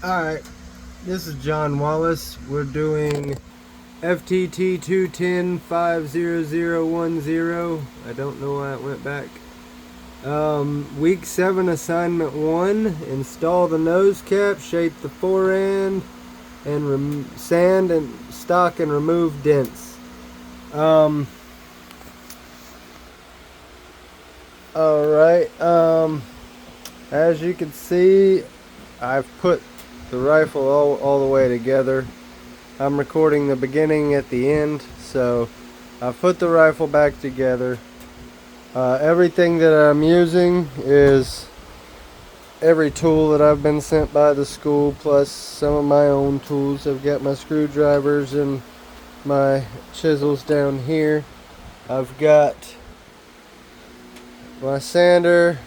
Alright, this is John Wallace. We're doing Ftt210 50010. I don't know why it went back. Week 7, assignment 1. Install the nose cap, shape the forend, and sand and stock and remove dents. Alright, as you can see, I've put the rifle all the way together. I'm recording the beginning at the end, so I've put the rifle back together. Everything that I'm using is every tool that I've been sent by the school, plus some of my own tools. I've got my screwdrivers and my chisels down here. I've got my sander,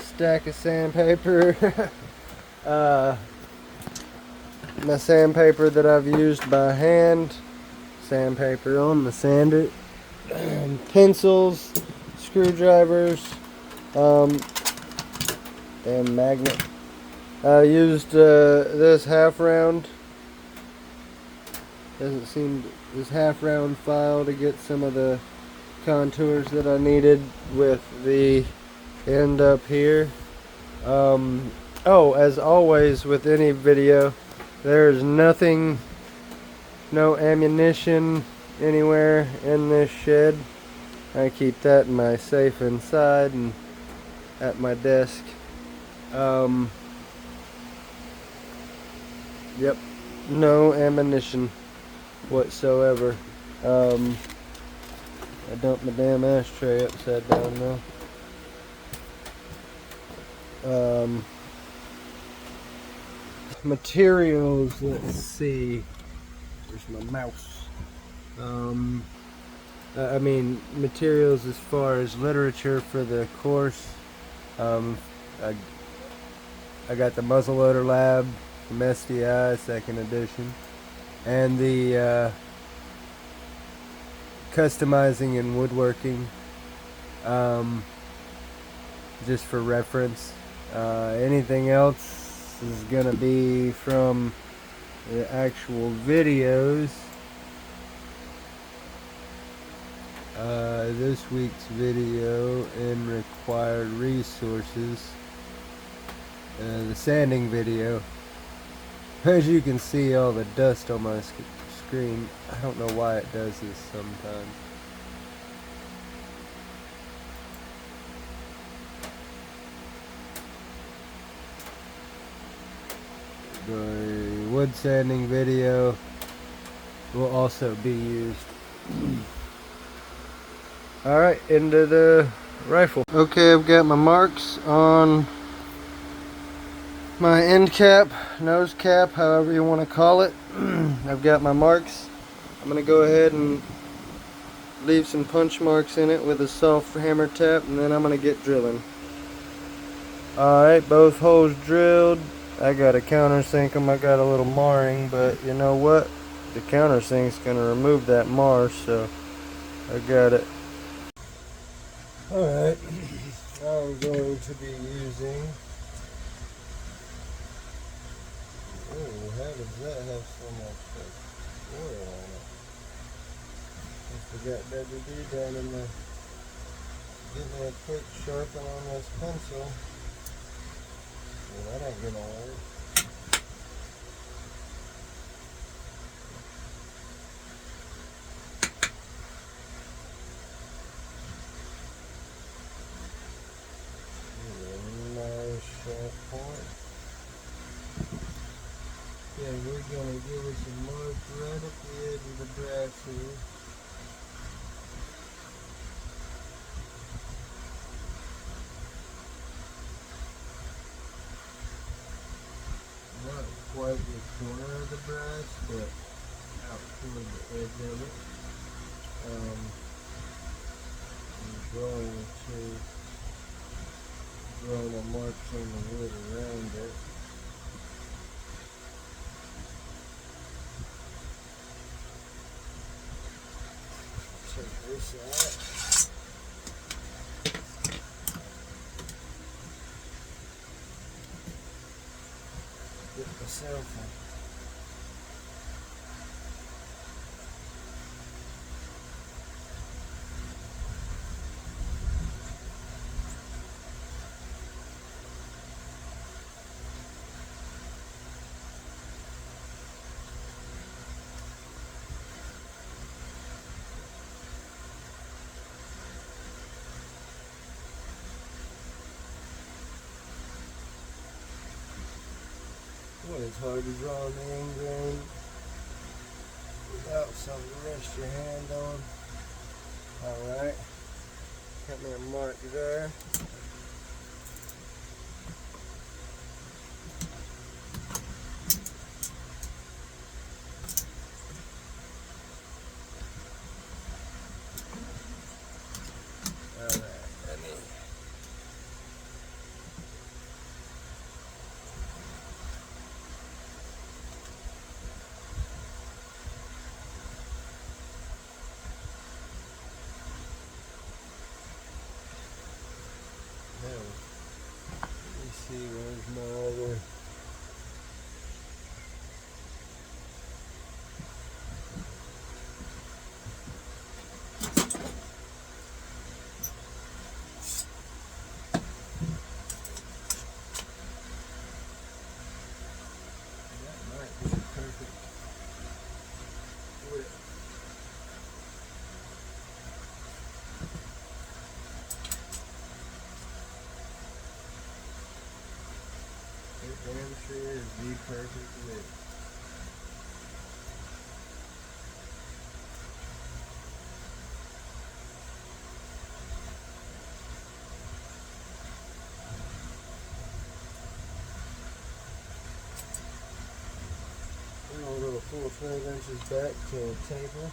stack of sandpaper, my sandpaper that I've used by hand, sandpaper on the sander, pencils, screwdrivers, damn magnet. I used this half round, this half round file to get some of the contours that I needed with the end up here. Oh, as always with any video, there's no ammunition anywhere in this shed. I keep that in my safe inside and at my desk. Yep, no ammunition whatsoever. I dumped my damn ashtray upside down though. Materials, let's see. There's my mouse. I mean, materials as far as literature for the course. I got the Muzzleloader Lab from SDI, 2nd edition, and the customizing and woodworking, just for reference. Anything else is gonna be from the actual videos. This week's video and required resources, the sanding video. As you can see, all the dust on my screen. I don't know why it does this sometimes. The wood sanding video will also be used. Alright, into the rifle. Okay, I've got my marks on my end cap, nose cap, however you want to call it. I've got my marks. I'm going to go ahead and leave some punch marks in it with a soft hammer tap, and then I'm going to get drilling. Alright, both holes drilled. I got to countersink them. I got a little marring, but you know what? The countersink's going to remove that mar, so I got it. Alright, I'm going to be using... Oh, how does that have so much oil on it? I forgot WD down in the... Give me a quick sharpen on this pencil. Well, that ain't gonna work. Point. Yeah, we're gonna give us a mark right at the edge of the brass here. Not quite the corner of the brass, but out toward the edge of it. I'm going to draw the marks on the wood around it. Take this out. myself. Well, it's hard to draw an end grain without something to rest your hand on. Alright, got me a mark there. Alright, let me see where's my other. That might be the perfect width. It damn sure is the perfect width. Then I'll go a full 12 inches back to a table.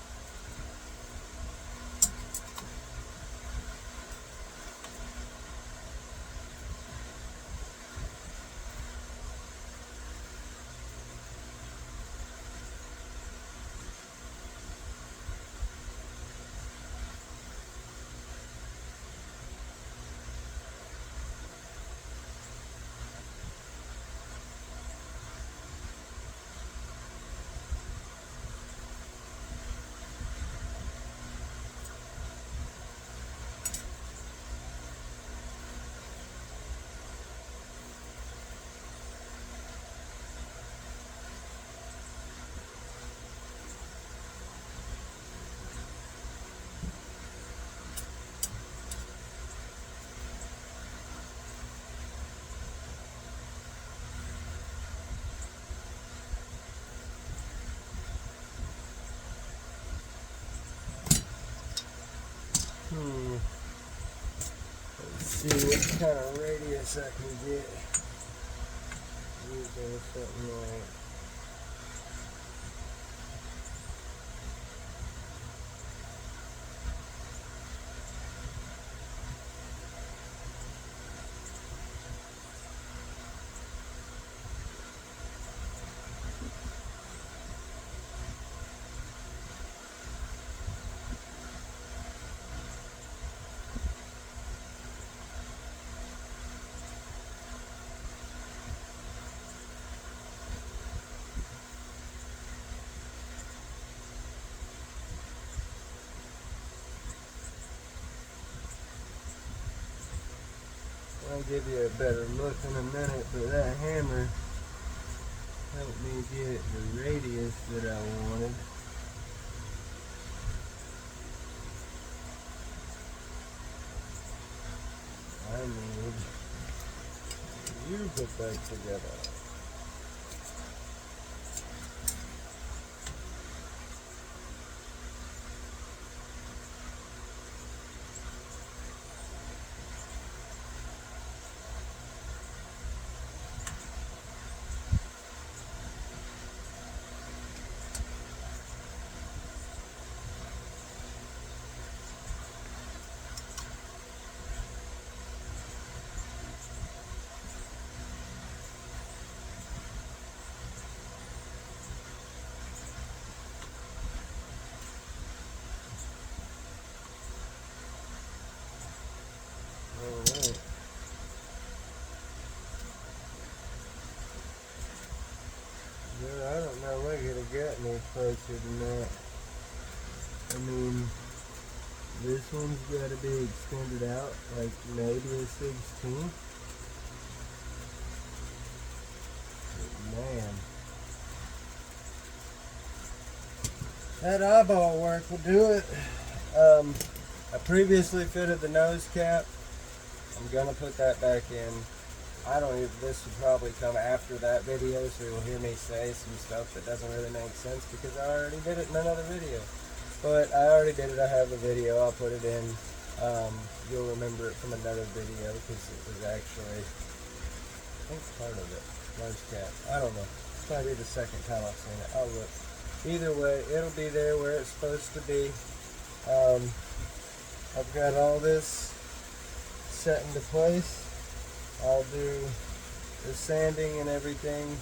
Let's see what kind of radius I can get using something like I'll give you a better look in a minute, but that hammer helped me get the radius that I wanted. I need you put that together. I don't know, we're gonna get any closer than that. I mean, this one's gotta be extended out like maybe a 16. Man. That eyeball work will do it. I previously fitted the nose cap. I'm gonna put that back in. I don't even, this would probably come after that video, so you'll hear me say some stuff that doesn't really make sense because I already did it in another video. But I already did it, I have the video, I'll put it in. You'll remember it from another video because it was actually, I think part of it, nose cap. I don't know, it's probably the second time I've seen it. I'll look. Either way, it'll be there where it's supposed to be. I've got all this set into place. I'll do the sanding and everything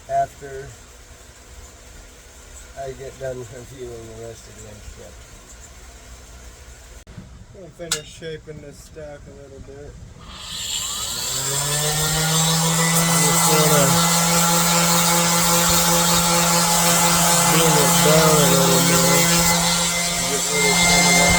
after I get done reviewing the rest of the instructions. I'm going to finish shaping this stock a little bit. Just want to bring it down a little more. Get rid of some of that.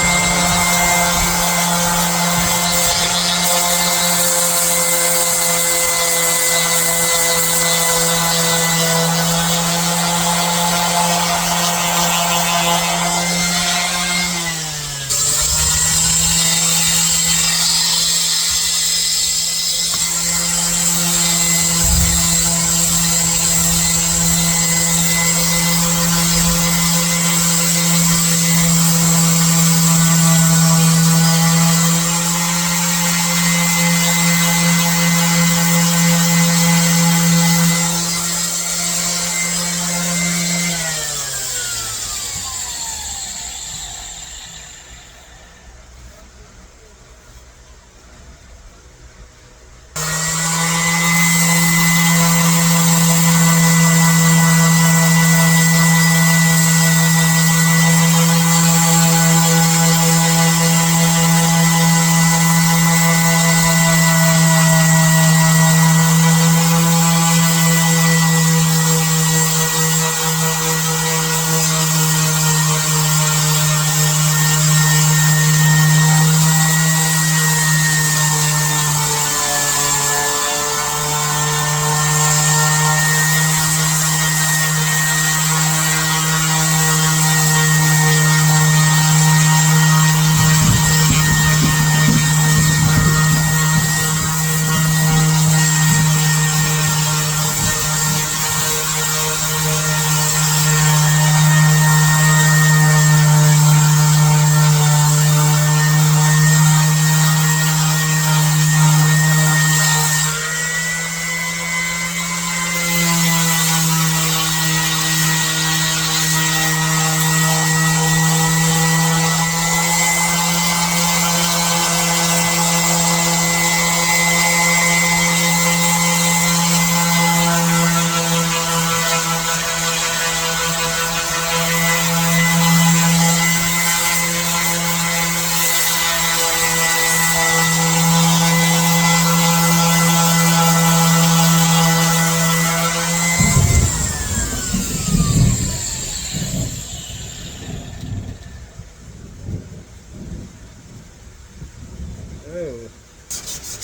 Oh,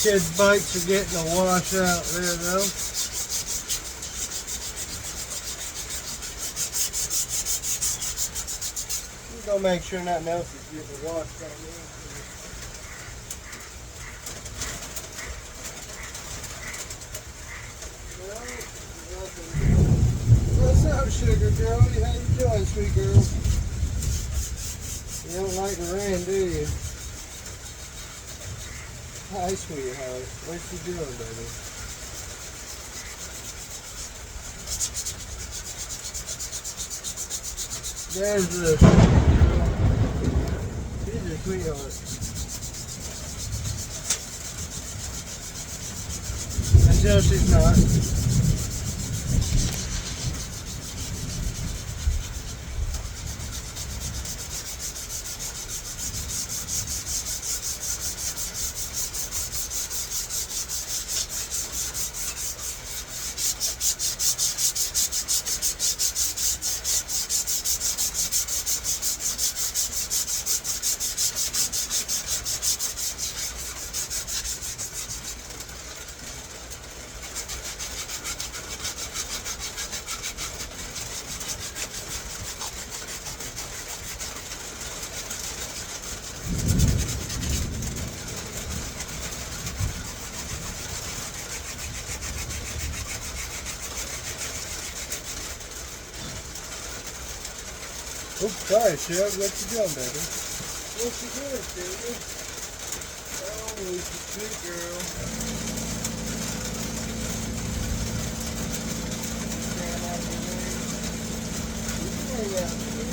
kids' bikes are getting a wash out there though. Just gonna make sure nothing else is getting washed on the inside. What's up, sugar girl? How you doing, sweet girl? You don't like the rain, do you? Hi, sweetheart. What you doing, baby? There's the girl. She's a sweetheart. Until she's not. Oops, sorry, Shug. What you doing, baby? What you doing, baby? Oh, it's a good girl. Stand out of the way. You can hang out with me.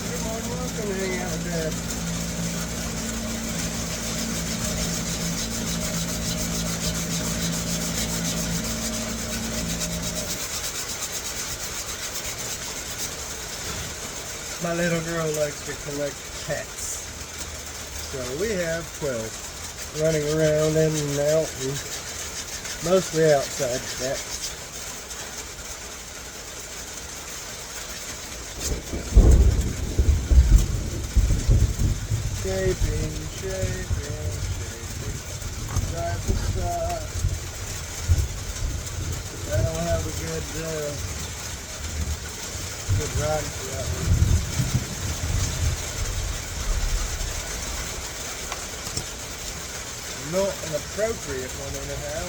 You're more than welcome to hang out with Dad. My little girl likes to collect cats. So we have 12 running around in and out, and mostly outside cats. Shaping, shaping, shaping, side to side. I don't have a good rhyme for that one. Not an appropriate one anyhow.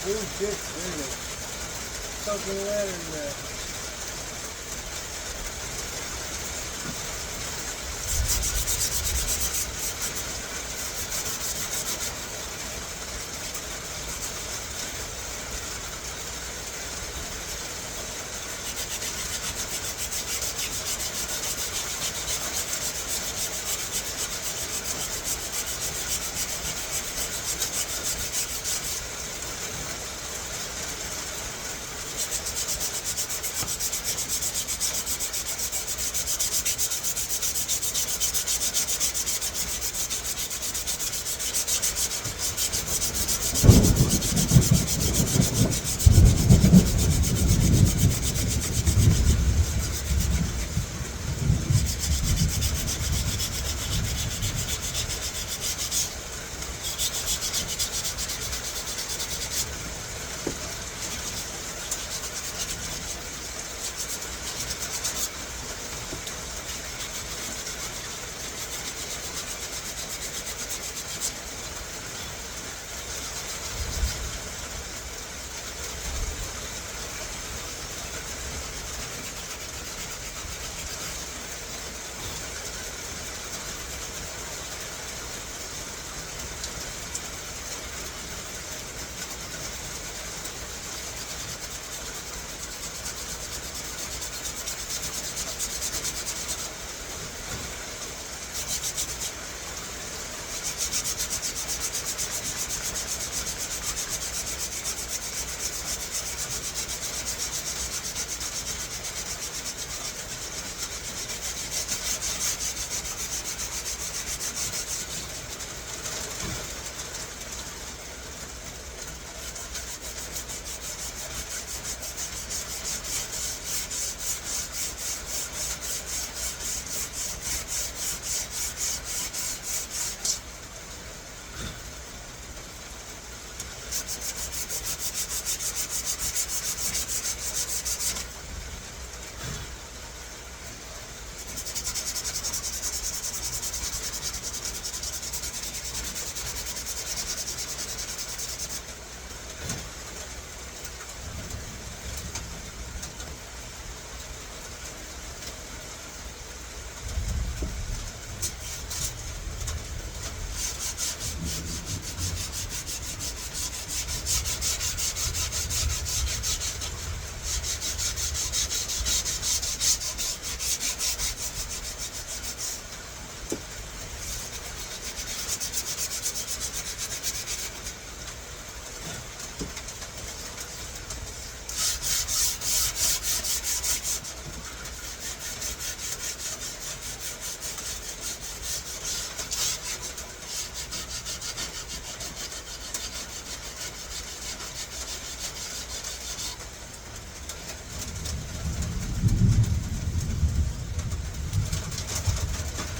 Oh shit, there's a fucking letter in there.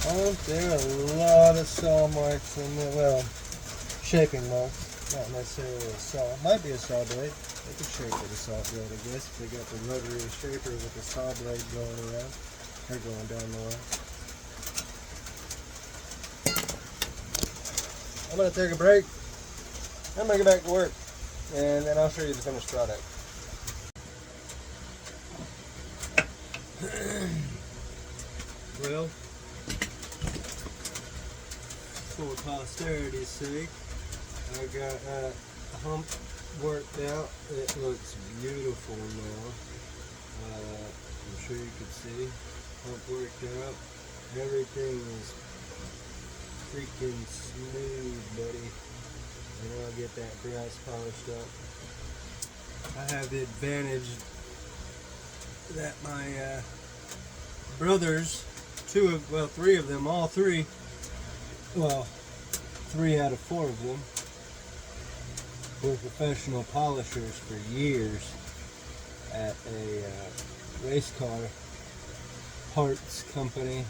Aren't there a lot of saw marks in there? Well, shaping marks, not necessarily a saw. It might be a saw blade. They could shape with a saw blade, I guess, if they got the rotary shaper with the saw blade going around. They're going down the line. I'm going to take a break. I'm going to get back to work, and then I'll show you the finished product. Well, for posterity's sake, I got a hump worked out. It looks beautiful now. I'm sure you can see. Hump worked out. Everything is freaking smooth, buddy. And I'll get that brass polished up. I have the advantage that my brothers, three of them, all three, well, 3 out of 4 of them were professional polishers for years at a race car parts company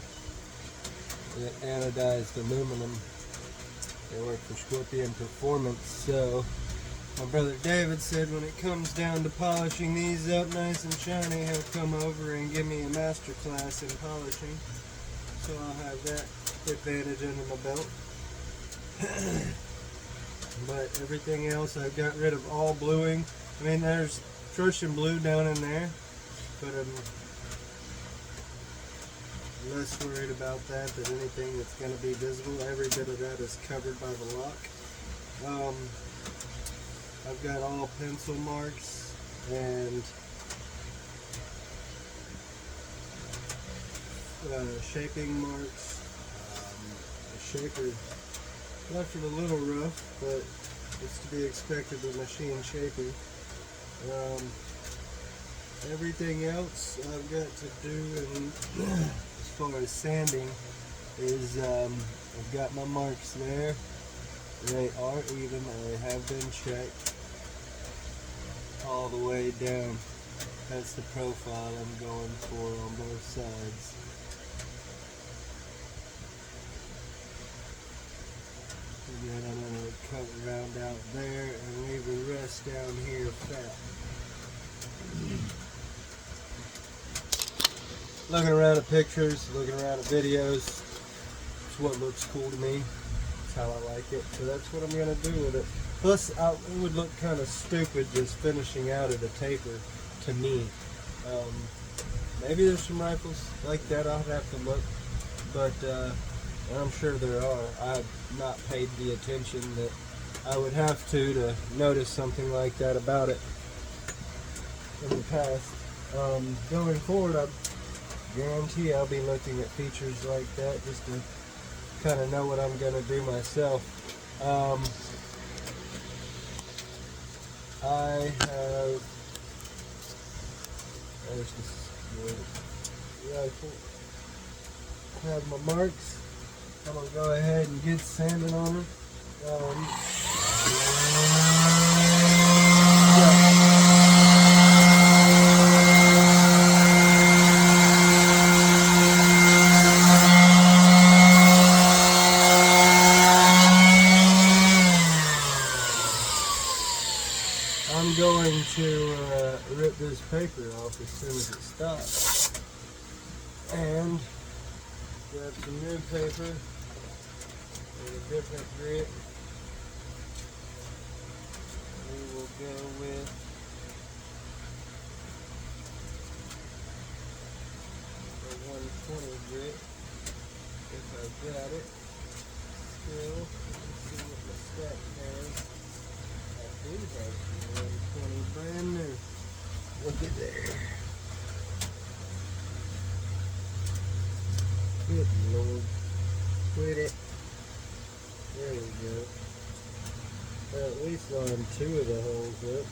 that anodized aluminum. They work for Scorpion Performance. So my brother David said when it comes down to polishing these up nice and shiny, he'll come over and give me a master class in polishing. So I'll have that advantage under my belt. But everything else, I've got rid of all bluing. I mean, there's Prussian blue down in there, but I'm less worried about that than anything that's going to be visible. Every bit of that is covered by the lock. I've got all pencil marks and shaping marks. The shaper left it a little rough, but it's to be expected with machine shaping. Everything else I've got to do, and as far as sanding, is I've got my marks there. They are even. I have been checked all the way down. That's the profile I'm going for on both sides. And then I'm going to cut around out there and leave the rest down here fat. Looking around at pictures, looking around at videos, it's what looks cool to me. It's how I like it. So that's what I'm going to do with it. Plus, it would look kind of stupid just finishing out at a taper to me. Maybe there's some rifles like that, I'll have to look. But I'm sure there are. I've not paid the attention that I would have to notice something like that about it in the past. Going forward, I guarantee I'll be looking at features like that just to kind of know what I'm going to do myself. I have, there's the rifle. I have my marks. I'm going to go ahead and get sanding on them. I'm going to rip this paper off as soon as it stops and grab some new paper with a different grit. We will go with the 120 grit if I've got it. Still, let's see what the stack has. I do have some 120 brand new. Look at there. Good Lord. Quit it. There we go. At least line 2 of the holes up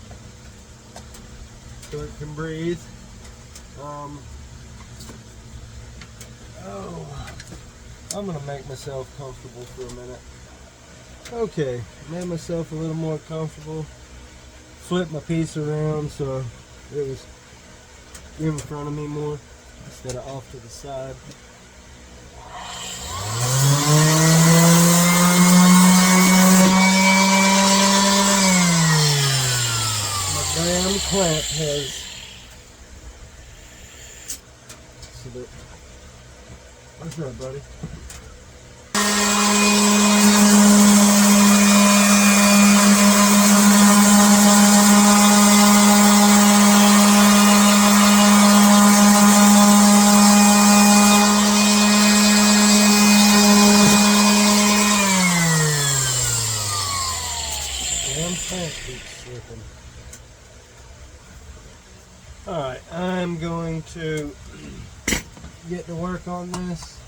so it can breathe. I'm gonna make myself comfortable for a minute. Okay, made myself a little more comfortable. Flip my piece around so it was in front of me more instead of off to the side. My damn clamp has what's up, buddy? damn plant keeps slipping. Alright, I'm going to get to work on this.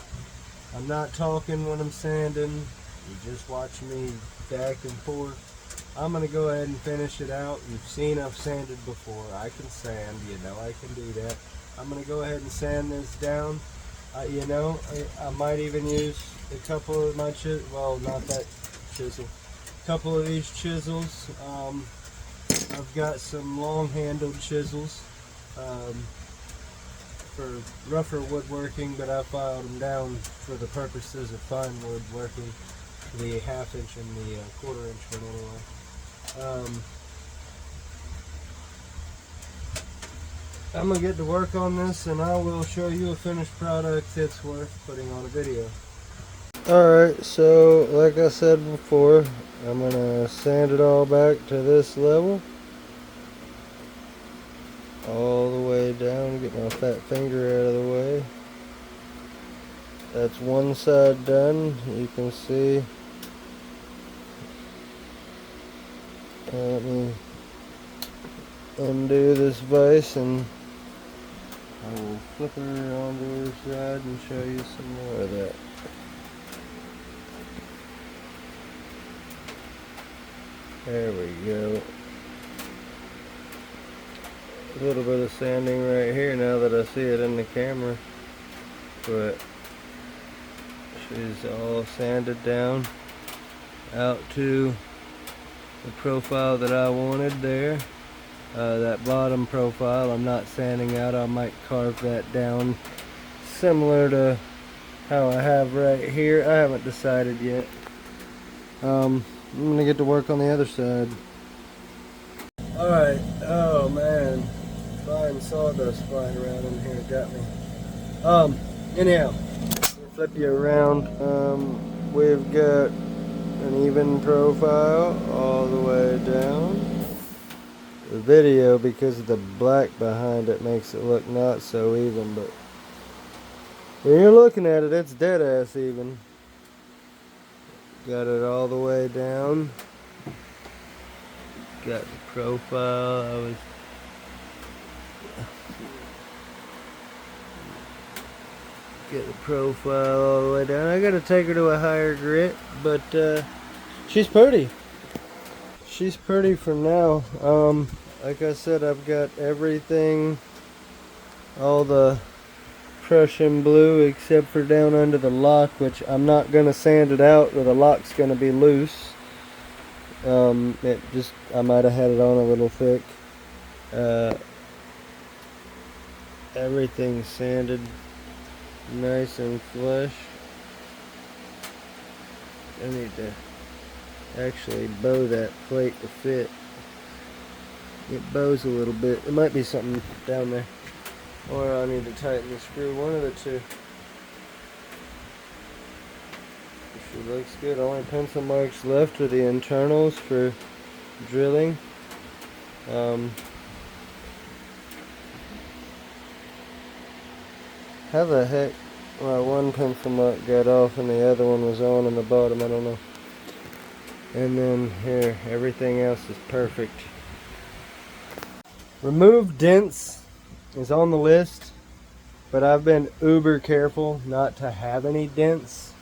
I'm not talking when I'm sanding. You just watch me back and forth. I'm going to go ahead and finish it out. You've seen I've sanded before. I can sand, you know I can do that. I'm going to go ahead and sand this down. You know, I might even use a couple of my chisels, well, not that chisel, a couple of these chisels. I've got some long-handled chisels for rougher woodworking, but I filed them down for the purposes of fine woodworking, the 1/2 inch and the 1/4 inch one anyway. I'm going to get to work on this and I will show you a finished product that's worth putting on a video. Alright, so like I said before, I'm going to sand it all back to this level. All the way down, get my fat finger out of the way. That's one side done. You can see. Let me undo this vise and I will flip her on the other side and show you some more of that. There we go. A little bit of sanding right here now that I see it in the camera, but she's all sanded down out to the profile that I wanted there. That bottom profile I'm not sanding out. I might carve that down similar to how I have right here. I haven't decided yet. I'm gonna get to work on the other side. Alright, oh man, flying sawdust flying around in here got me. Anyhow, flip you around. We've got an even profile all the way down. The video, because of the black behind it, makes it look not so even, but when you're looking at it, it's dead ass even. Got it all the way down. Got the profile. Get the profile all the way down. I gotta take her to a higher grit, but she's pretty. She's pretty for now. Like I said, I've got everything, all the Prussian blue except for down under the lock, which I'm not gonna sand it out or the lock's gonna be loose. I might have had it on a little thick. Everything's sanded nice and flush. I need to actually bow that plate to fit. It bows a little bit. There might be something down there, or I need to tighten the screw. One of the two. She looks good. Only pencil marks left are the internals for drilling. How the heck one pencil mark got off and the other one was on the bottom? I don't know. And then here, everything else is perfect. Remove dents is on the list, but I've been uber careful not to have any dents.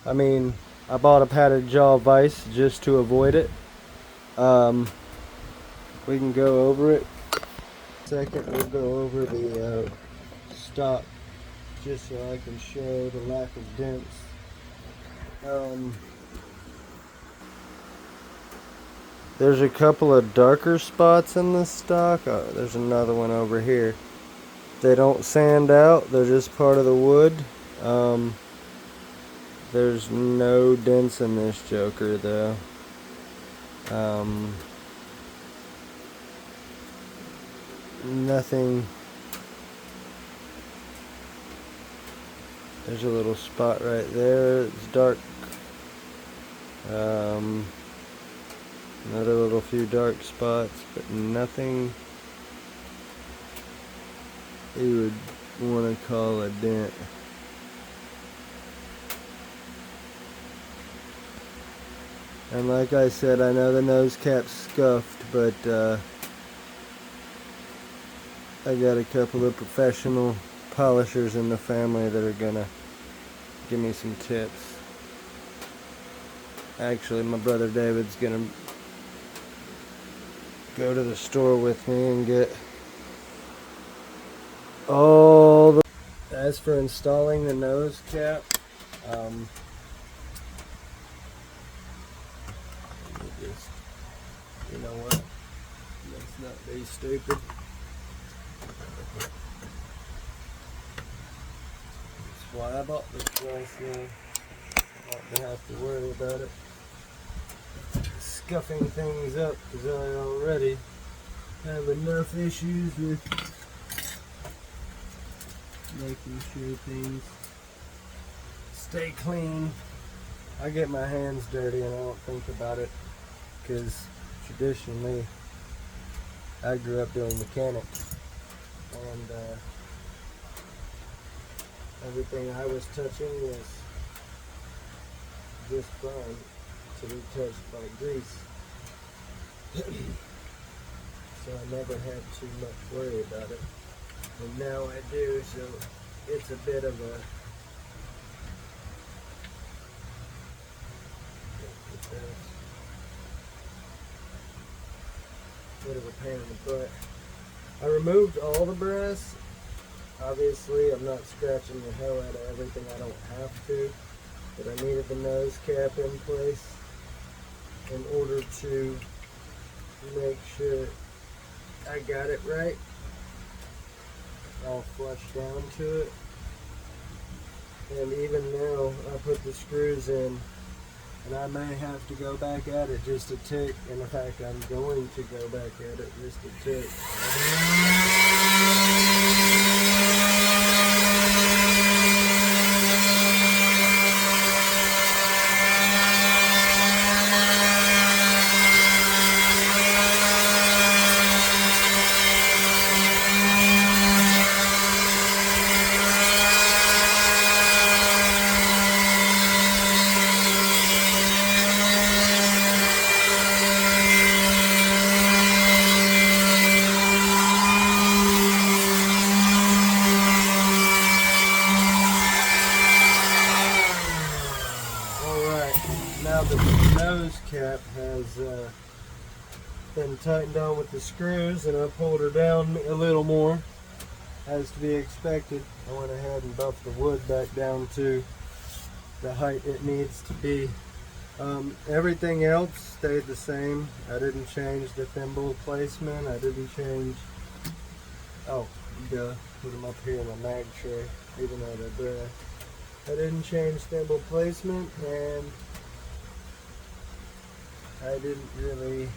I mean, I bought a padded jaw vise just to avoid it. We can go over it. Second, we'll go over the stock just so I can show the lack of dents. There's a couple of darker spots in this stock. There's another one over here. They don't sand out, they're just part of the wood. There's no dents in this joker though. Nothing. There's a little spot right there. It's dark. Another little few dark spots, but nothing you would want to call a dent. And like I said, I know the nose cap's scuffed, but I got a couple of professional polishers in the family that are gonna give me some tips. Actually, my brother David's gonna go to the store with me and get all the... As for installing the nose cap, you know what? Let's not be stupid. That's why I bought this nice thing. Not to have to worry about it scuffing things up, because I already have enough issues with making sure things stay clean. I get my hands dirty and I don't think about it, because traditionally I grew up doing mechanics, and everything I was touching was just fine to be touched by grease. So I never had too much worry about it. And now I do, so it's a bit of a pain in the butt. I removed all the brass. Obviously, I'm not scratching the hell out of everything I don't have to, but I needed the nose cap in place in order to make sure I got it right. All flushed down to it. And even now, I put the screws in, and I may have to go back at it just a tick. And in fact, I'm going to go back at it just a tick. Now that the nose cap has been tightened on with the screws, and I pulled her down a little more, as to be expected, I went ahead and buffed the wood back down to the height it needs to be. Everything else stayed the same. I didn't change the thimble placement. I didn't change... Oh, duh. Put them up here in the mag tray, even though they're brass. I didn't change thimble placement, and I didn't really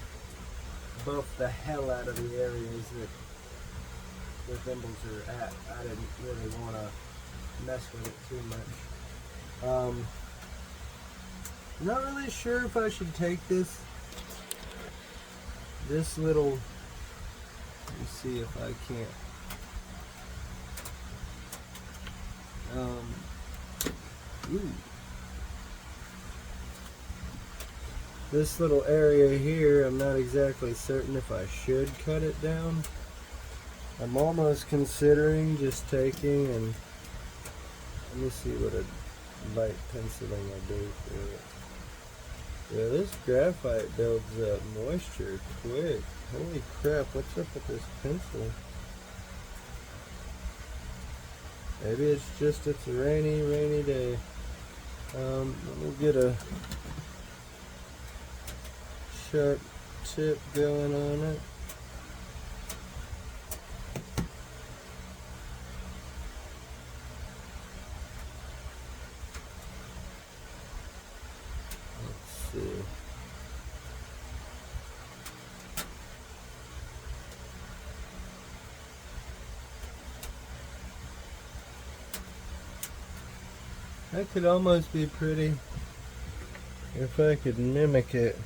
buff the hell out of the areas that the thimbles are at. I didn't really want to mess with it too much. I'm not really sure if I should take this little, let me see if I can't, this little area here, I'm not exactly certain if I should cut it down. I'm almost considering just taking and, let me see what a light penciling I do for it. Yeah, this graphite builds up moisture quick. Holy crap, what's up with this pencil? Maybe it's a rainy day. Let me get a sharp tip going on it. Let's see. That could almost be pretty if I could mimic it.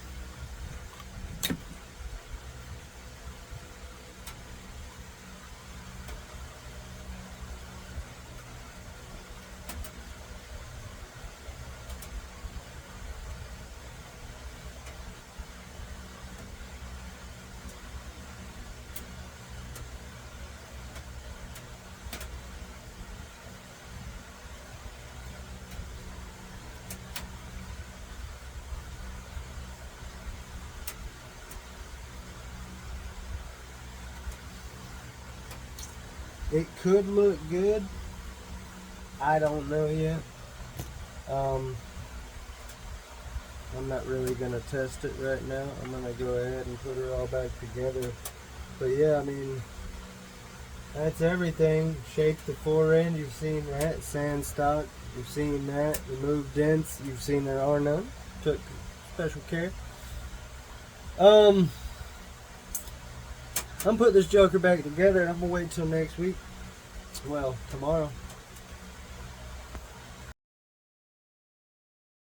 It could look good. I don't know yet. I'm not really gonna test it right now. I'm gonna go ahead and put her all back together. But yeah, I mean, that's everything. Shape the fore end, you've seen that. Sand stock, you've seen that. Remove dents, you've seen there are none. Took special care. I'm putting this joker back together, and I'm gonna wait till next week. Well, tomorrow.